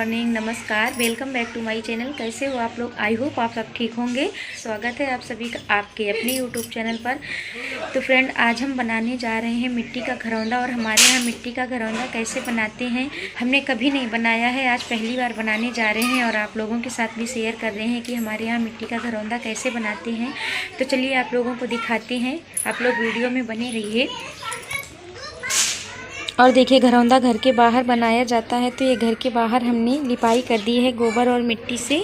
Morning, नमस्कार, welcome back to my channel. कैसे हो आप लोग? आई होप आप सब ठीक होंगे। स्वागत है आप सभी का आपके अपने यूट्यूब चैनल पर। तो फ्रेंड, आज हम बनाने जा रहे हैं मिट्टी का घरौंदा। और हमारे यहाँ मिट्टी का घरौंदा कैसे बनाते हैं हमने कभी नहीं बनाया है, आज पहली बार बनाने जा रहे हैं और आप लोगों के साथ भी शेयर कर रहे हैं कि हमारे यहाँ मिट्टी का घरौंदा कैसे बनाते हैं। तो चलिए आप लोगों को दिखाते हैं, आप लोग वीडियो में बने रहिए। और देखिए, घरौंदा घर के बाहर बनाया जाता है। तो ये घर के बाहर हमने लिपाई कर दी है गोबर और मिट्टी से,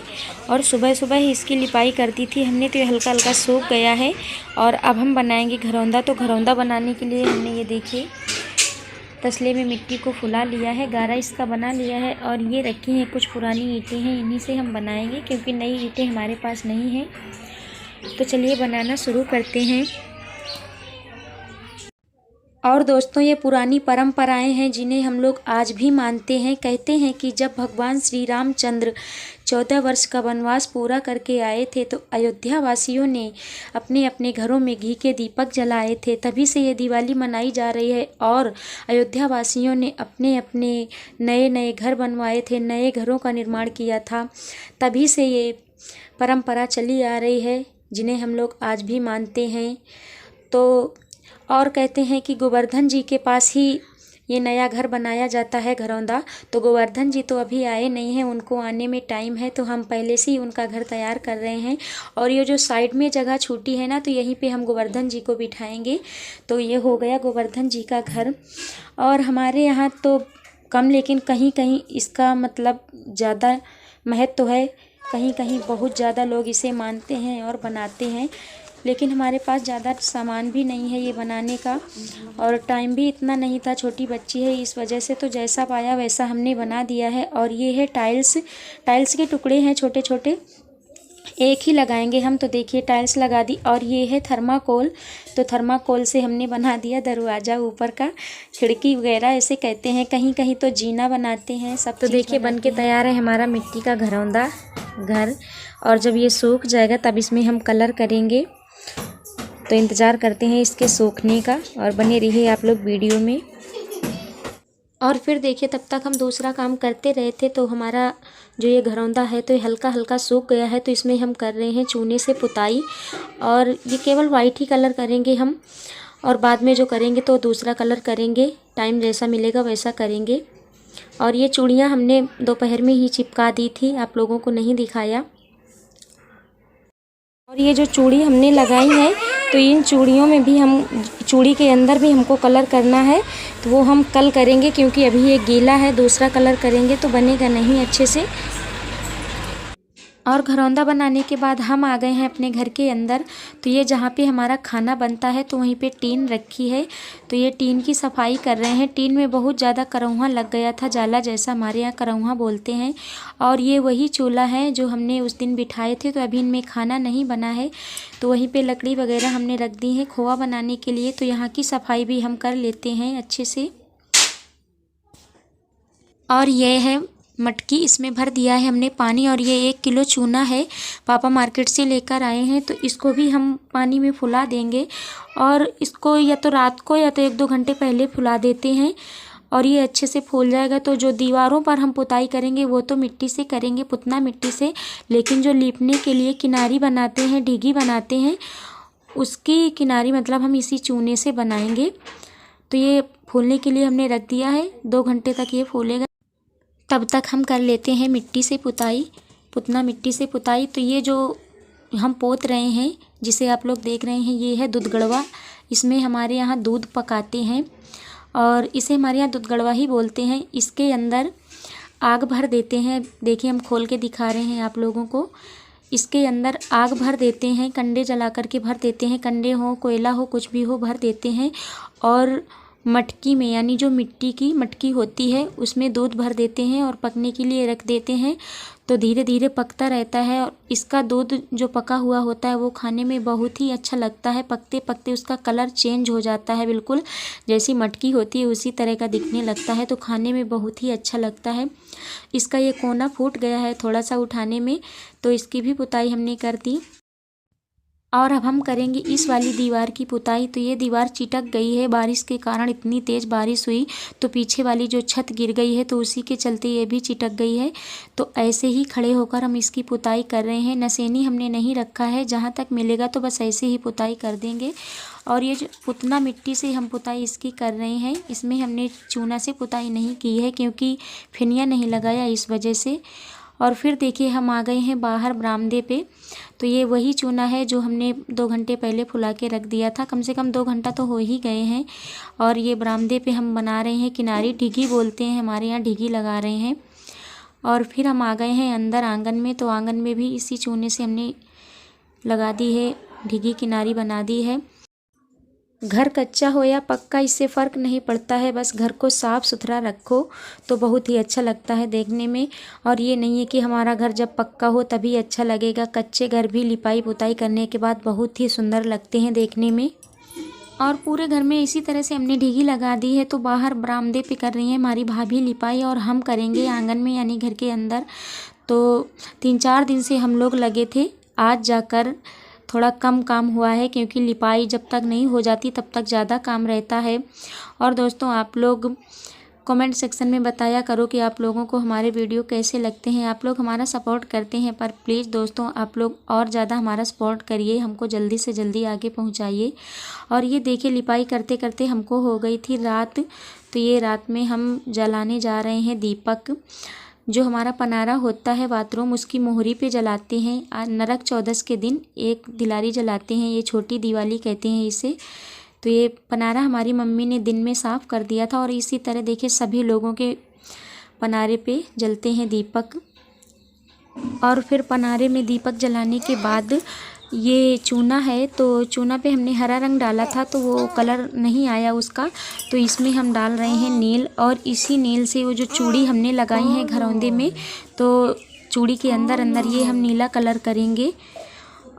और सुबह सुबह ही इसकी लिपाई कर दी थी हमने, तो ये हल्का हल्का सूख गया है। और अब हम बनाएंगे घरौंदा। तो घरौंदा बनाने के लिए हमने ये देखिए तसले में मिट्टी को फुला लिया है, गारा इसका बना लिया है। और ये रखी हैं कुछ पुरानी ईंटें हैं, इन्हीं से हम बनाएंगे क्योंकि नई ईंटें हमारे पास नहीं हैं। तो चलिए बनाना शुरू करते हैं। और दोस्तों, ये पुरानी परंपराएं हैं जिन्हें हम लोग आज भी मानते हैं। कहते हैं कि जब भगवान श्री रामचंद्र 14 वर्ष का वनवास पूरा करके आए थे तो अयोध्या वासियों ने अपने अपने घरों में घी के दीपक जलाए थे। तभी से ये दिवाली मनाई जा रही है। और अयोध्या वासियों ने अपने अपने नए नए घर बनवाए थे, नए घरों का निर्माण किया था। तभी से ये परंपरा चली आ रही है जिन्हें हम लोग आज भी मानते हैं। तो और कहते हैं कि गोवर्धन जी के पास ही ये नया घर बनाया जाता है घरौंदा। तो गोवर्धन जी तो अभी आए नहीं हैं, उनको आने में टाइम है, तो हम पहले से ही उनका घर तैयार कर रहे हैं। और ये जो साइड में जगह छूटी है ना, तो यहीं पे हम गोवर्धन जी को बिठाएंगे। तो ये हो गया गोवर्धन जी का घर। और हमारे यहाँ तो कम, लेकिन कहीं कहीं इसका मतलब ज़्यादा महत्व है, कहीं कहीं बहुत ज़्यादा लोग इसे मानते हैं और बनाते हैं। लेकिन हमारे पास ज़्यादा सामान भी नहीं है ये बनाने का, और टाइम भी इतना नहीं था, छोटी बच्ची है इस वजह से। तो जैसा पाया वैसा हमने बना दिया है। और ये है टाइल्स के टुकड़े हैं छोटे छोटे, एक ही लगाएंगे हम। तो देखिए टाइल्स लगा दी। और ये है थर्माकोल, तो थर्माकोल से हमने बना दिया दरवाज़ा ऊपर का, खिड़की वगैरह ऐसे कहते हैं। कहीं कहीं तो जीना बनाते हैं सब। तो देखिए बन के तैयार है हमारा मिट्टी का घरौंदा घर। और जब ये सूख जाएगा तब इसमें हम कलर करेंगे। तो इंतज़ार करते हैं इसके सूखने का, और बने रहिए आप लोग वीडियो में। और फिर देखिए तब तक हम दूसरा काम करते रहे थे। तो हमारा जो ये घरौंदा है तो ये हल्का हल्का सूख गया है। तो इसमें हम कर रहे हैं चूने से पुताई, और ये केवल वाइट ही कलर करेंगे हम, और बाद में जो करेंगे तो दूसरा कलर करेंगे, टाइम जैसा मिलेगा वैसा करेंगे। और ये चूड़ियाँ हमने दोपहर में ही चिपका दी थी, आप लोगों को नहीं दिखाया। और ये जो चूड़ी हमने लगाई है, तो इन चूड़ियों में भी चूड़ी के अंदर भी हमको कलर करना है। तो वो हम कल करेंगे क्योंकि अभी ये गीला है, दूसरा कलर करेंगे तो बनेगा नहीं अच्छे से। और घरौंदा बनाने के बाद हम आ गए हैं अपने घर के अंदर। तो ये जहाँ पे हमारा खाना बनता है तो वहीं पे टीन रखी है। तो ये टीन की सफाई कर रहे हैं। टीन में बहुत ज़्यादा करौहा लग गया था, जाला जैसा, हमारे यहाँ करौहा बोलते हैं। और ये वही चूल्हा है जो हमने उस दिन बिठाए थे। तो अभी इनमें खाना नहीं बना है, तो वहीं पर लकड़ी वगैरह हमने रख दी है खोआ बनाने के लिए। तो यहाँ की सफाई भी हम कर लेते हैं अच्छे से। और ये है मटकी, इसमें भर दिया है हमने पानी। और ये 1 किलो चूना है, पापा मार्केट से लेकर आए हैं। तो इसको भी हम पानी में फुला देंगे। और इसको या तो रात को या तो 1-2 घंटे पहले फुला देते हैं, और ये अच्छे से फूल जाएगा। तो जो दीवारों पर हम पुताई करेंगे वो तो मिट्टी से करेंगे, पुतना मिट्टी से। लेकिन जो लीपने के लिए किनारी बनाते हैं, ढीगी बनाते हैं, उसकी किनारी मतलब हम इसी चूने से बनाएंगे। तो ये फूलने के लिए हमने रख दिया है, 2 घंटे तक ये फूलेगा। तब तक हम कर लेते हैं मिट्टी से पुताई, पुतना मिट्टी से पुताई। तो ये जो हम पोत रहे हैं, जिसे आप लोग देख रहे हैं, ये है दूध गड़वा। इसमें हमारे यहाँ दूध पकाते हैं, और इसे हमारे यहाँ दूध गड़वा ही बोलते हैं। इसके अंदर आग भर देते हैं। देखिए हम खोल के दिखा रहे हैं आप लोगों को। इसके अंदर आग भर देते हैं, कंडे जला करके भर देते हैं, कंडे हो, कोयला हो, कुछ भी हो, भर देते हैं। और मटकी में, यानी जो मिट्टी की मटकी होती है उसमें दूध भर देते हैं और पकने के लिए रख देते हैं। तो धीरे धीरे पकता रहता है। और इसका दूध जो पका हुआ होता है वो खाने में बहुत ही अच्छा लगता है। पकते पकते उसका कलर चेंज हो जाता है, बिल्कुल जैसी मटकी होती है उसी तरह का दिखने लगता है। तो खाने में बहुत ही अच्छा लगता है। इसका ये कोना फूट गया है थोड़ा सा उठाने में, तो इसकी भी पुताई हमने कर दी। और अब हम करेंगे इस वाली दीवार की पुताई। तो ये दीवार चिटक गई है, बारिश के कारण इतनी तेज़ बारिश हुई तो पीछे वाली जो छत गिर गई है, तो उसी के चलते ये भी चिटक गई है। तो ऐसे ही खड़े होकर हम इसकी पुताई कर रहे हैं। नसेनी हमने नहीं रखा है, जहाँ तक मिलेगा तो बस ऐसे ही पुताई कर देंगे। और ये जो पुतना मिट्टी से हम पुताई इसकी कर रहे हैं, इसमें हमने चूना से पुताई नहीं की है क्योंकि फिनिया नहीं लगाया इस वजह से। और फिर देखिए हम आ गए हैं बाहर बरामदे पे। तो ये वही चूना है जो हमने 2 घंटे पहले फुला के रख दिया था, कम से कम 2 घंटा तो हो ही गए हैं। और ये बरामदे पे हम बना रहे हैं, किनारी ढिगी बोलते हैं हमारे यहाँ, ढिगी लगा रहे हैं। और फिर हम आ गए हैं अंदर आंगन में। तो आंगन में भी इसी चूने से हमने लगा दी है ढिगी, किनारी बना दी है। घर कच्चा हो या पक्का इससे फ़र्क नहीं पड़ता है, बस घर को साफ़ सुथरा रखो तो बहुत ही अच्छा लगता है देखने में। और ये नहीं है कि हमारा घर जब पक्का हो तभी अच्छा लगेगा, कच्चे घर भी लिपाई पुताई करने के बाद बहुत ही सुंदर लगते हैं देखने में। और पूरे घर में इसी तरह से हमने ढिगी लगा दी है। तो बाहर बरामदे पे कर रही हैं हमारी भाभी लिपाई और हम करेंगे आंगन में यानी घर के अंदर। तो 3-4 दिन से हम लोग लगे थे, आज जाकर थोड़ा कम काम हुआ है क्योंकि लिपाई जब तक नहीं हो जाती तब तक ज़्यादा काम रहता है। और दोस्तों आप लोग कमेंट सेक्शन में बताया करो कि आप लोगों को हमारे वीडियो कैसे लगते हैं। आप लोग हमारा सपोर्ट करते हैं, पर प्लीज़ दोस्तों आप लोग और ज़्यादा हमारा सपोर्ट करिए, हमको जल्दी से जल्दी आगे पहुंचाइए। और ये देखिए लिपाई करते करते हमको हो गई थी रात। तो ये रात में हम जलाने जा रहे हैं दीपक। जो हमारा पनारा होता है बाथरूम, उसकी मोहरी पे जलाते हैं। नरक चौदस के दिन एक दिलारी जलाते हैं, ये छोटी दिवाली कहते हैं इसे। तो ये पनारा हमारी मम्मी ने दिन में साफ़ कर दिया था। और इसी तरह देखिए सभी लोगों के पनारे पे जलते हैं दीपक। और फिर पनारे में दीपक जलाने के बाद ये चूना है, तो चूना पे हमने हरा रंग डाला था तो वो कलर नहीं आया उसका, तो इसमें हम डाल रहे हैं नील। और इसी नील से वो जो चूड़ी हमने लगाई है घरौंदे में, तो चूड़ी के अंदर अंदर ये हम नीला कलर करेंगे।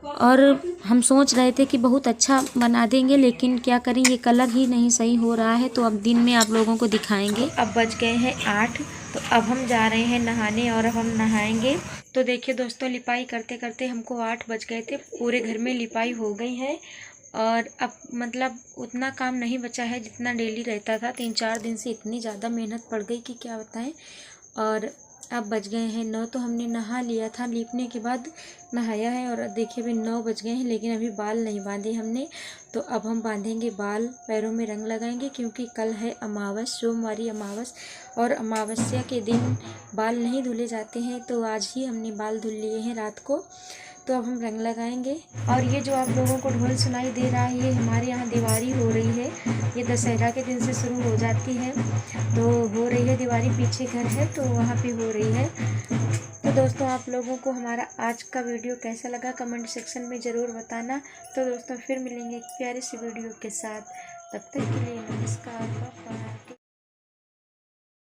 और हम सोच रहे थे कि बहुत अच्छा बना देंगे, लेकिन क्या करें ये कलर ही नहीं सही हो रहा है। तो अब दिन में आप लोगों को दिखाएंगे। अब बज गए हैं 8, तो अब हम जा रहे हैं नहाने और अब हम नहाएंगे। तो देखिए दोस्तों लिपाई करते करते हमको 8 बज गए थे, पूरे घर में लिपाई हो गई है। और अब मतलब उतना काम नहीं बचा है जितना डेली रहता था। 3-4 दिन से इतनी ज़्यादा मेहनत पड़ गई कि क्या बताएं। और अब बज गए हैं 9, तो हमने नहा लिया था, लीपने के बाद नहाया है। और देखिए अभी 9 बज गए हैं लेकिन अभी बाल नहीं बांधे हमने। तो अब हम बांधेंगे बाल, पैरों में रंग लगाएंगे क्योंकि कल है अमावस, सोमवारी अमावस। और अमावस्या के दिन बाल नहीं धुले जाते हैं, तो आज ही हमने बाल धुल लिए हैं रात को। तो अब हम रंग लगाएंगे। और ये जो आप लोगों को ढोल सुनाई दे रहा है, ये हमारे यहाँ दिवाली हो रही है। ये दशहरा के दिन से शुरू हो जाती है, तो हो रही है दिवाली। पीछे घर है तो वहाँ पे हो रही है। तो दोस्तों आप लोगों को हमारा आज का वीडियो कैसा लगा कमेंट सेक्शन में ज़रूर बताना। तो दोस्तों फिर मिलेंगे एक प्यारी सी वीडियो के साथ, तब तक के लिए नमस्कार, बाय।